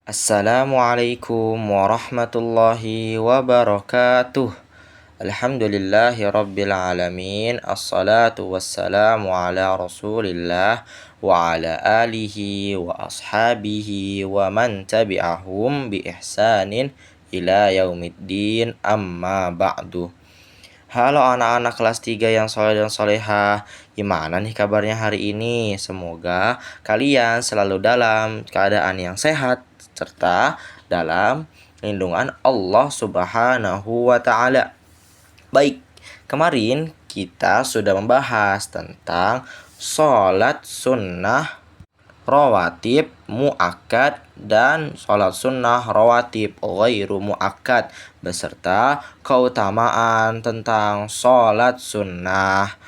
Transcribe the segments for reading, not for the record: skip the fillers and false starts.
Assalamualaikum warahmatullahi wabarakatuh. Alhamdulillahi rabbil alamin. Assalatu wassalamu ala rasulillah wa ala alihi wa ashabihi wa man tabi'ahum bi ihsanin ila yaumiddin, amma ba'du. Halo anak-anak kelas 3 yang soleh dan soleha. Gimana nih kabarnya hari ini? Semoga kalian selalu dalam keadaan yang sehat serta dalam lindungan Allah Subhanahu wa Ta'ala. Baik, kemarin kita sudah membahas tentang sholat sunnah rawatib muakkad dan sholat sunnah rawatib ghairu muakkad beserta keutamaan tentang sholat sunnah.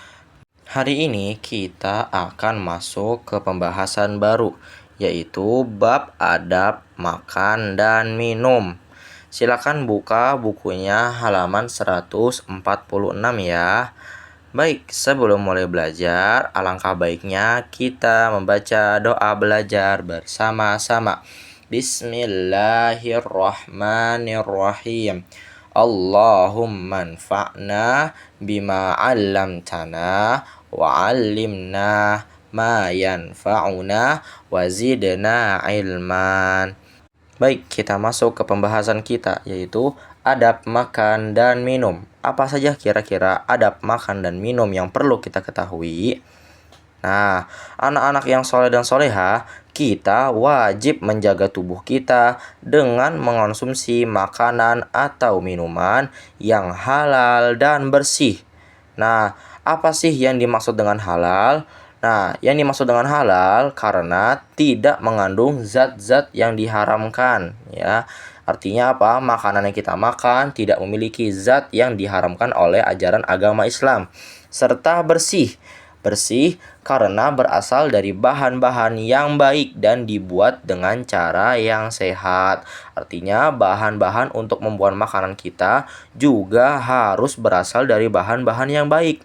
Hari ini kita akan masuk ke pembahasan baru, yaitu bab adab makan dan minum. Silakan buka bukunya halaman 146 ya. Baik, sebelum mulai belajar, alangkah baiknya kita membaca doa belajar bersama-sama. Bismillahirrahmanirrahim. Allahumma anfa'na bima 'allamtana wa 'allimna ma yanfa'una wa zidna ilman. Baik, kita masuk ke pembahasan kita, yaitu adab makan dan minum. Apa saja kira-kira adab makan dan minum yang perlu kita ketahui? Nah, anak-anak yang soleh dan soleha, kita wajib menjaga tubuh kita dengan mengonsumsi makanan atau minuman yang halal dan bersih. Nah, apa sih yang dimaksud dengan halal? Nah, yang dimaksud dengan halal karena tidak mengandung zat-zat yang diharamkan, ya. Artinya apa? Makanan yang kita makan tidak memiliki zat yang diharamkan oleh ajaran agama Islam. Serta bersih. Bersih karena berasal dari bahan-bahan yang baik dan dibuat dengan cara yang sehat. Artinya bahan-bahan untuk membuat makanan kita juga harus berasal dari bahan-bahan yang baik.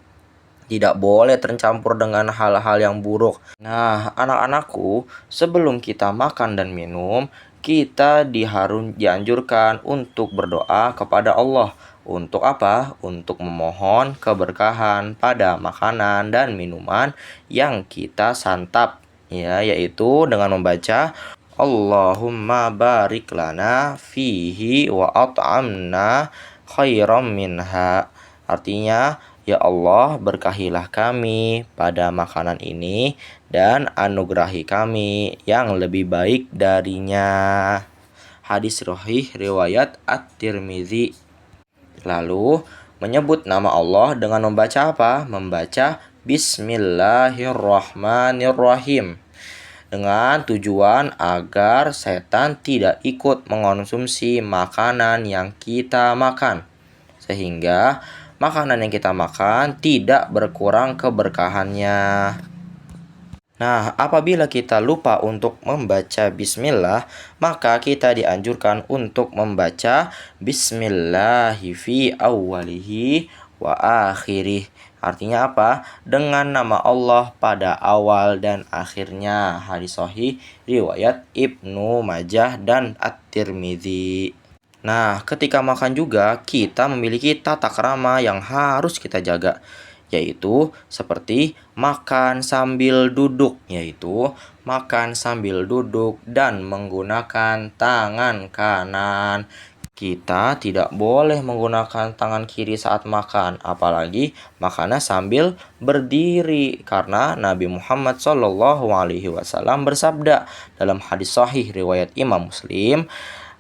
Tidak boleh tercampur dengan hal-hal yang buruk. Nah, anak-anakku, sebelum kita makan dan minum, kita dianjurkan untuk berdoa kepada Allah. Untuk apa? Untuk memohon keberkahan pada makanan dan minuman yang kita santap, ya, yaitu dengan membaca Allahumma barik lana fihi wa at'amna khairam minha. Artinya, ya Allah, berkahilah kami pada makanan ini dan anugerahi kami yang lebih baik darinya. Hadis sahih riwayat At-Tirmizi. Lalu menyebut nama Allah dengan membaca apa? Membaca Bismillahirrahmanirrahim. Dengan tujuan agar setan tidak ikut mengonsumsi makanan yang kita makan. Sehingga makanan yang kita makan tidak berkurang keberkahannya. Nah, apabila kita lupa untuk membaca bismillah, maka kita dianjurkan untuk membaca bismillahi fi awwalihi wa akhirih. Artinya apa? Dengan nama Allah pada awal dan akhirnya. Hadis sahih riwayat Ibnu Majah dan At-Tirmizi. Nah, ketika makan juga kita memiliki tata krama yang harus kita jaga, yaitu seperti makan sambil duduk, dan menggunakan tangan kanan. Kita tidak boleh menggunakan tangan kiri saat makan, apalagi makannya sambil berdiri, karena Nabi Muhammad SAW bersabda dalam hadis sahih riwayat Imam Muslim.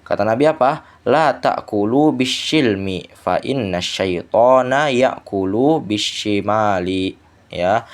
Kata Nabi apa? La ta'kulu bisyilmi fa inna syaitana ya'kulu bisyimali. Ya.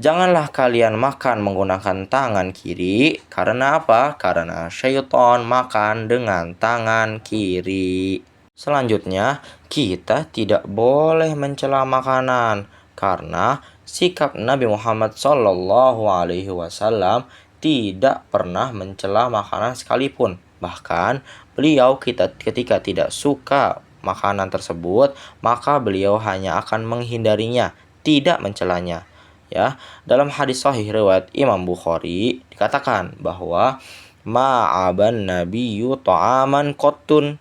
Janganlah kalian makan menggunakan tangan kiri. Karena apa? Karena syaitan makan dengan tangan kiri. Selanjutnya, kita tidak boleh mencela makanan karena sikap Nabi Muhammad SAW tidak pernah mencela makanan sekalipun. Bahkan beliau ketika tidak suka makanan tersebut, maka beliau hanya akan menghindarinya, tidak mencelanya. Ya, dalam hadis sahih riwayat Imam Bukhari dikatakan bahwa ma'aban nabiyyu ta'aman qattun.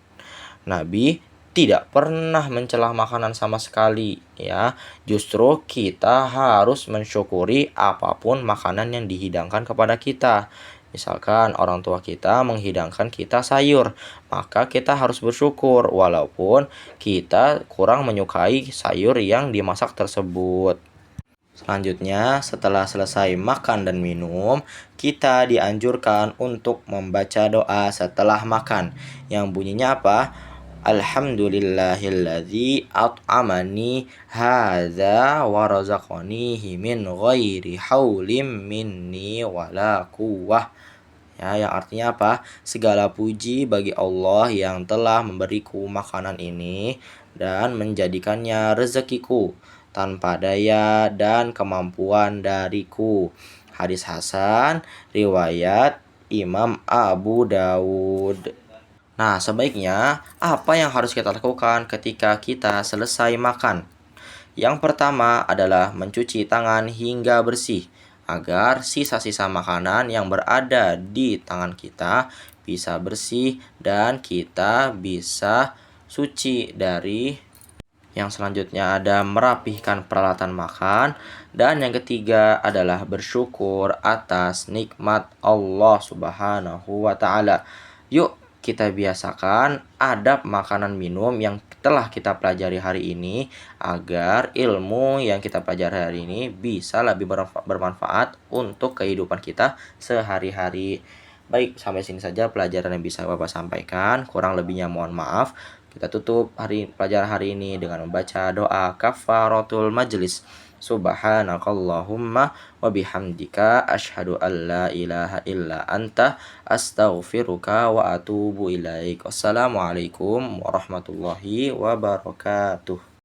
Nabi tidak pernah mencela makanan sama sekali ya. Justru kita harus mensyukuri apapun makanan yang dihidangkan kepada kita. Misalkan orang tua kita menghidangkan kita sayur, maka kita harus bersyukur walaupun kita kurang menyukai sayur yang dimasak tersebut. Selanjutnya, setelah selesai makan dan minum, kita dianjurkan untuk membaca doa setelah makan. Yang bunyinya apa? Alhamdulillahilladzi at'amani hadza wa razaqanihi min ghairi haulim minni wala quwwah. Ya, yang artinya apa? Segala puji bagi Allah yang telah memberiku makanan ini dan menjadikannya rezekiku tanpa daya dan kemampuan dariku. Hadis Hasan, riwayat Imam Abu Dawud. Nah, sebaiknya apa yang harus kita lakukan ketika kita selesai makan? Yang pertama adalah mencuci tangan hingga bersih, agar sisa-sisa makanan yang berada di tangan kita bisa bersih dan kita bisa suci dari. Yang selanjutnya ada merapihkan peralatan makan. Dan yang ketiga adalah bersyukur atas nikmat Allah Subhanahu wa Ta'ala. Yuk kita biasakan adab makanan minum yang telah kita pelajari hari ini agar ilmu yang kita pelajari hari ini bisa lebih bermanfaat untuk kehidupan kita sehari-hari. Baik, sampai sini saja pelajaran yang bisa Bapak sampaikan. Kurang lebihnya mohon maaf. Kita tutup pelajaran hari ini dengan membaca doa kafaratul majlis. Subhanakallahumma wa bihamdika asyhadu an la ilaha illa anta astaghfiruka wa atubu ilaik. Wassalamualaikum warahmatullahi wabarakatuh.